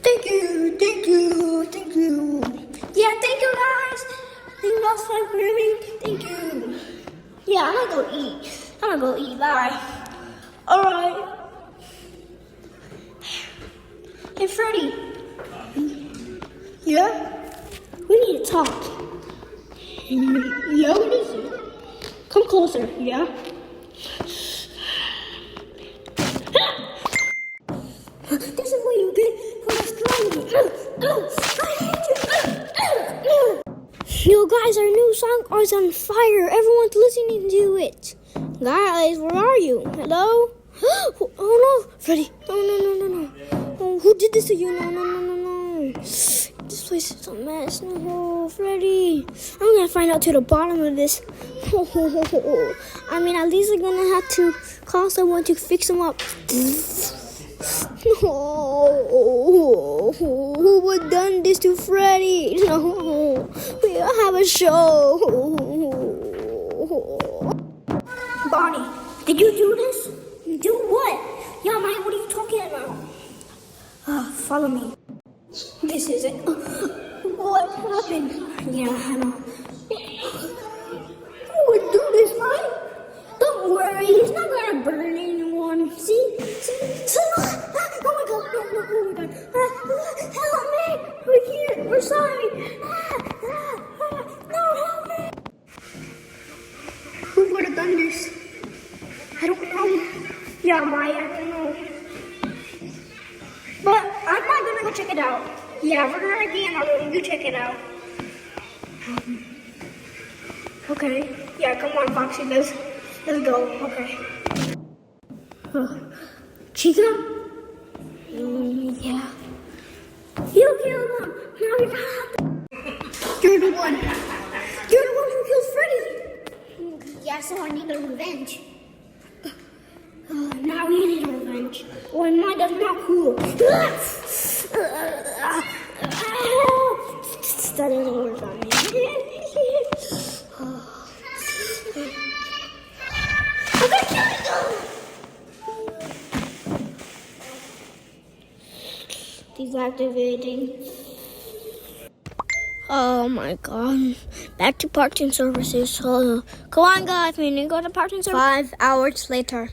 Thank you, thank you, thank you. Yeah, thank you guys. Thank you guys for living. Thank you. Yeah, I'm gonna go eat. Bye. Alright. Hey Freddy. Yeah? We need to talk. Yeah, what is it? Come closer, yeah? This is what you get for destroying me. I hate you. Yo guys, our new song is on fire. Everyone's listening to it. Guys, where are you? Hello? Oh no, Freddy. No. Oh, who did this to you? No. This place is a mess. No, Freddy. I'm gonna find out to the bottom of this. I mean, at least I'm gonna have to call someone to fix him up. No, who would done this to Freddy? No, we'll have a show. Bonnie, did you do this? Do what? Yeah, man, what are you talking about? Follow me. This is it. What happened? Yeah, I know. Who would do this, right? Don't worry, he's not gonna burn anyone. See? Oh my god, no. Help me! We're here, we're sorry. No, help me! Who would have done this? I don't know. Yeah, Maya, I don't know. But I'm not gonna go check it out. Yeah, we're gonna be in our room. You check it out. Okay. Yeah, come on, Foxy. Let's go. Okay. Chica? Yeah. You killed him. Now you have to. You're the one. You're the one who killed Freddy. Yeah, so I need a revenge. Now we need a revenge. Oh, mine that's not cool. That doesn't work on me. I'm gonna kill you! Deactivating. Oh my god. Back to parking services. Come on guys, we need to go to parking services. 5 hours later.